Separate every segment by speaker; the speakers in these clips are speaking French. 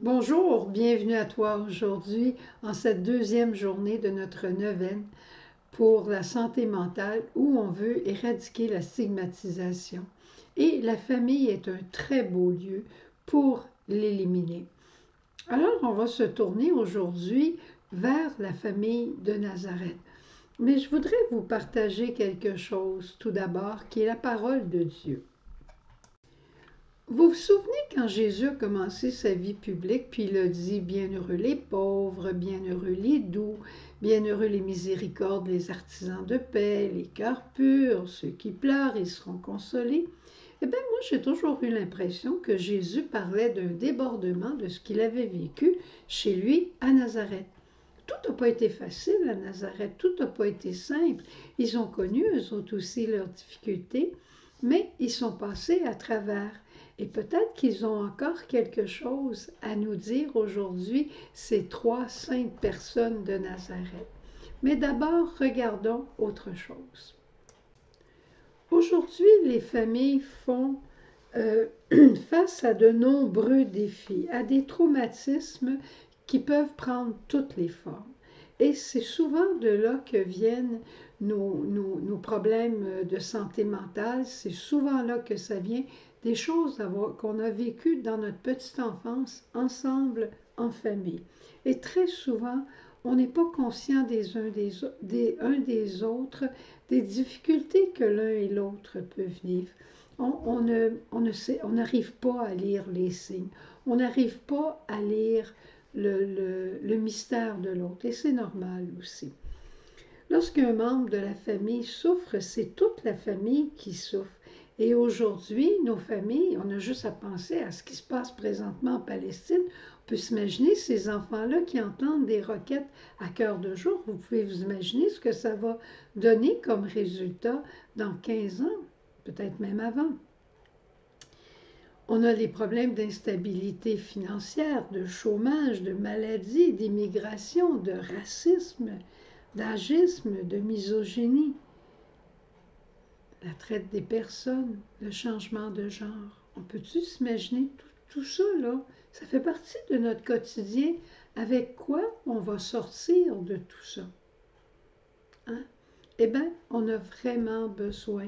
Speaker 1: Bonjour, bienvenue à toi aujourd'hui en cette deuxième journée de notre neuvaine pour la santé mentale où on veut éradiquer la stigmatisation. Et la famille est un très beau lieu pour l'éliminer. Alors, on va se tourner aujourd'hui vers la famille de Nazareth. Mais je voudrais vous partager quelque chose tout d'abord qui est la parole de Dieu. Vous vous souvenez quand Jésus a commencé sa vie publique, puis il a dit bienheureux les pauvres, bienheureux les doux, bienheureux les miséricordes, les artisans de paix, les cœurs purs, ceux qui pleurent, ils seront consolés. Eh bien, moi, j'ai toujours eu l'impression que Jésus parlait d'un débordement de ce qu'il avait vécu chez lui à Nazareth. Tout n'a pas été facile à Nazareth, tout n'a pas été simple. Ils ont connu, eux autres aussi, leurs difficultés, mais ils sont passés à travers. Et peut-être qu'ils ont encore quelque chose à nous dire aujourd'hui, ces trois saintes personnes de Nazareth. Mais d'abord, regardons autre chose. Aujourd'hui, les familles font face à de nombreux défis, à des traumatismes qui peuvent prendre toutes les formes. Et c'est souvent de là que viennent nos problèmes de santé mentale. C'est souvent là que ça vient des choses qu'on a vécues dans notre petite enfance ensemble en famille. Et très souvent, on n'est pas conscient uns des autres, des difficultés que l'un et l'autre peuvent vivre. On n'arrive pas à lire les signes. On n'arrive pas à lire le mystère de l'autre. Et c'est normal aussi. Lorsqu'un membre de la famille souffre, c'est toute la famille qui souffre. Et aujourd'hui, nos familles, on a juste à penser à ce qui se passe présentement en Palestine. On peut s'imaginer ces enfants-là qui entendent des roquettes à cœur de jour. Vous pouvez vous imaginer ce que ça va donner comme résultat dans 15 ans, peut-être même avant. On a les problèmes d'instabilité financière, de chômage, de maladie, d'immigration, de racisme, d'agisme, de misogynie, la traite des personnes, le changement de genre. On peut-tu s'imaginer tout ça, là? Ça fait partie de notre quotidien. Avec quoi on va sortir de tout ça? Hein? Eh bien, on a vraiment besoin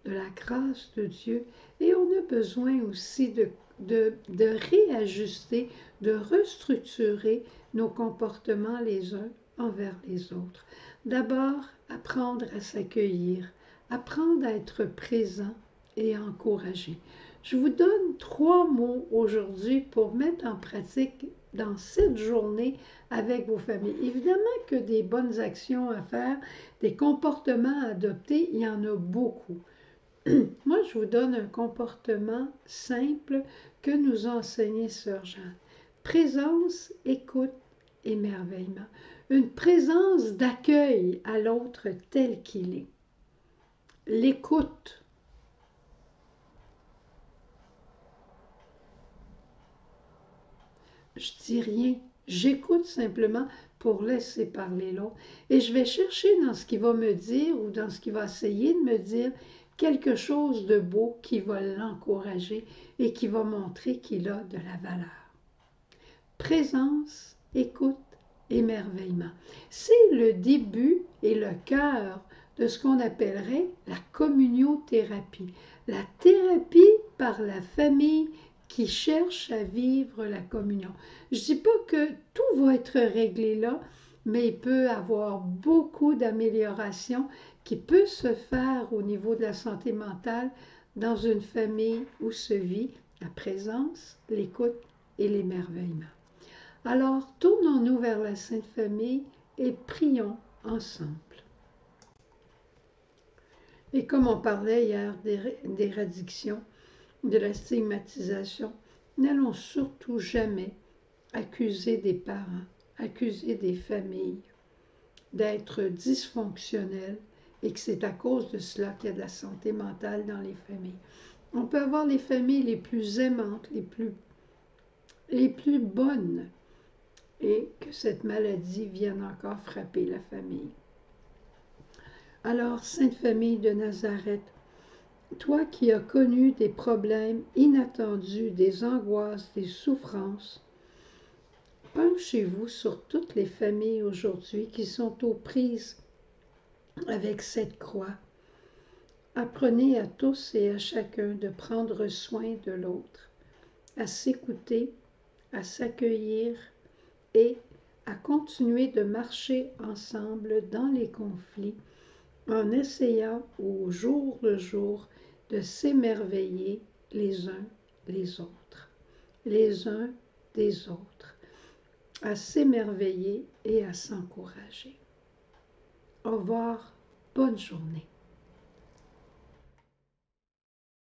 Speaker 1: de la grâce de Dieu et on a besoin aussi de réajuster, de restructurer nos comportements les uns envers les autres. D'abord, apprendre à s'accueillir, apprendre à être présent et encourager. Je vous donne 3 mots aujourd'hui pour mettre en pratique dans cette journée avec vos familles. Évidemment que des bonnes actions à faire, des comportements à adopter, il y en a beaucoup. Moi, je vous donne un comportement simple que nous a enseigné Sœur Jeanne. Présence, écoute, émerveillement. Une présence d'accueil à l'autre tel qu'il est. L'écoute. Je dis rien. J'écoute simplement pour laisser parler l'autre. Et je vais chercher dans ce qu'il va me dire ou dans ce qu'il va essayer de me dire quelque chose de beau qui va l'encourager et qui va montrer qu'il a de la valeur. Présence, écoute, émerveillement. C'est le début et le cœur de ce qu'on appellerait la communiothérapie. La thérapie par la famille qui cherche à vivre la communion. Je ne dis pas que tout va être réglé là, mais il peut y avoir beaucoup d'améliorations qui peut se faire au niveau de la santé mentale dans une famille où se vit la présence, l'écoute et l'émerveillement. Alors, tournons-nous vers la Sainte Famille et prions ensemble. Et comme on parlait hier d'éradication, de la stigmatisation, n'allons surtout jamais accuser des parents, accuser des familles d'être dysfonctionnelles et que c'est à cause de cela qu'il y a de la santé mentale dans les familles. On peut avoir les familles les plus aimantes, les plus bonnes, et que cette maladie vienne encore frapper la famille. Alors, Sainte Famille de Nazareth, toi qui as connu des problèmes inattendus, des angoisses, des souffrances, Penchez-vous sur toutes les familles aujourd'hui qui sont aux prises avec cette croix. Apprenez à tous et à chacun de prendre soin de l'autre, à s'écouter, à s'accueillir et à continuer de marcher ensemble dans les conflits en essayant au jour le jour de s'émerveiller les uns les autres, les uns des autres, à s'émerveiller et à s'encourager. Au revoir, bonne journée.